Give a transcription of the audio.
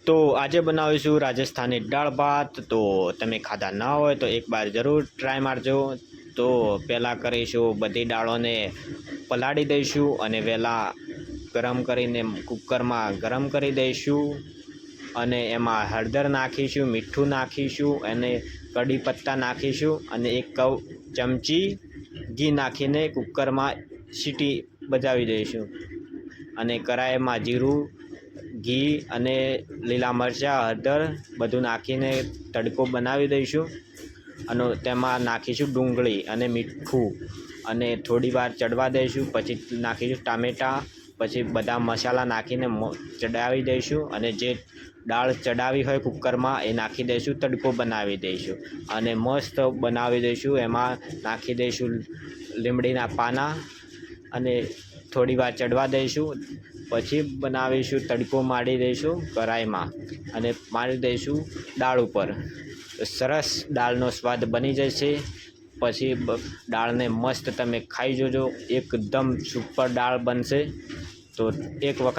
તો આજે બનાવીશું રાજસ્થાની દાળ ભાત। તો તમે ખાધા ના હોય તો એક બાર જરૂર ટ્રાય મારજો। તો પહેલાં કરીશું બધી દાળોને પલાળી દઈશું અને વહેલા ગરમ કરીને કુકરમાં ગરમ કરી દઈશું અને એમાં હળદર નાખીશું, મીઠું નાખીશું અને કઢી પત્તા નાખીશું અને એક ચમચી ઘી નાખીને કુકરમાં સીટી બજાવી દઈશું અને કઢાઈમાં જીરું, ઘી અને લીલા મરચાં, હળદર બધું નાખીને તડકો બનાવી દઈશું અને તેમાં નાખીશું ડુંગળી અને મીઠું અને થોડી વાર ચડવા દઈશું। પછી નાખીશું ટામેટાં, પછી બધા મસાલા નાખીને ચડાવી દઈશું અને જે દાળ ચડાવી હોય કુકરમાં એ નાખી દઈશું, તડકો બનાવી દઈશું અને મસ્ત બનાવી દઈશું। એમાં નાખી દઈશું લીમડીના પાના અને થોડી વાર ચડવા દઈશું। પછી બનાવીશું, તડકો મારી દઈશું કઢાઈમાં અને મારી દઈશું દાળ ઉપર। સરસ દાળનો સ્વાદ બની જશે। પછી દાળને મસ્ત તમે ખાઈ જોજો, એકદમ સુપર દાળ બનશે। તો એક વખત